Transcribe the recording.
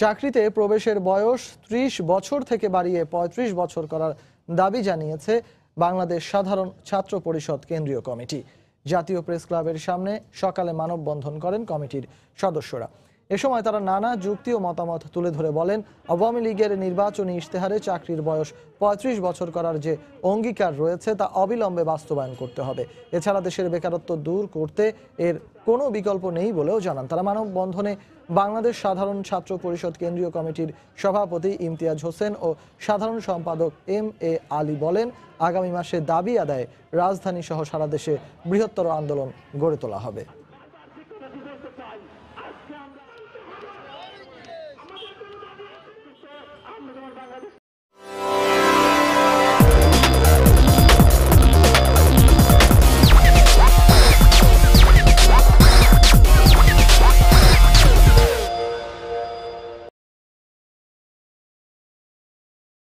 চাকরিতে প্রবেশের বয়স ৩০ বছর থেকে বাড়িয়ে ৩৫ বছর করার দাবি জানিয়েছে বাংলাদেশ সাধারণ ছাত্র পরিষদ কেন্দ্রীয় কমিটি। জাতীয় প্রেস ক্লাবের সামনে সকালে মানববন্ধন করেন কমিটির সদস্যরা। এ সময় তারা নানা যুক্তি ও মতামত তুলে ধরে বলেন, আওয়ামী লীগের নির্বাচনী ইশতেহারে চাকরির বয়স ৩৫ বছর করার যে অঙ্গীকার রয়েছে তা অবিলম্বে বাস্তবায়ন করতে হবে। এছাড়া দেশের বেকারত্ব দূর করতে এর কোনো বিকল্প নেই বলেও জানান তারা। মানববন্ধনে বাংলাদেশ সাধারণ ছাত্র পরিষদ কেন্দ্রীয় কমিটির সভাপতি ইমতিয়াজ হোসেন ও সাধারণ সম্পাদক এম.এ. আলী বলেন, আগামী মাসে দাবি আদায়ে রাজধানী সহ সারা দেশে বৃহত্তর আন্দোলন গড়ে তোলা হবে।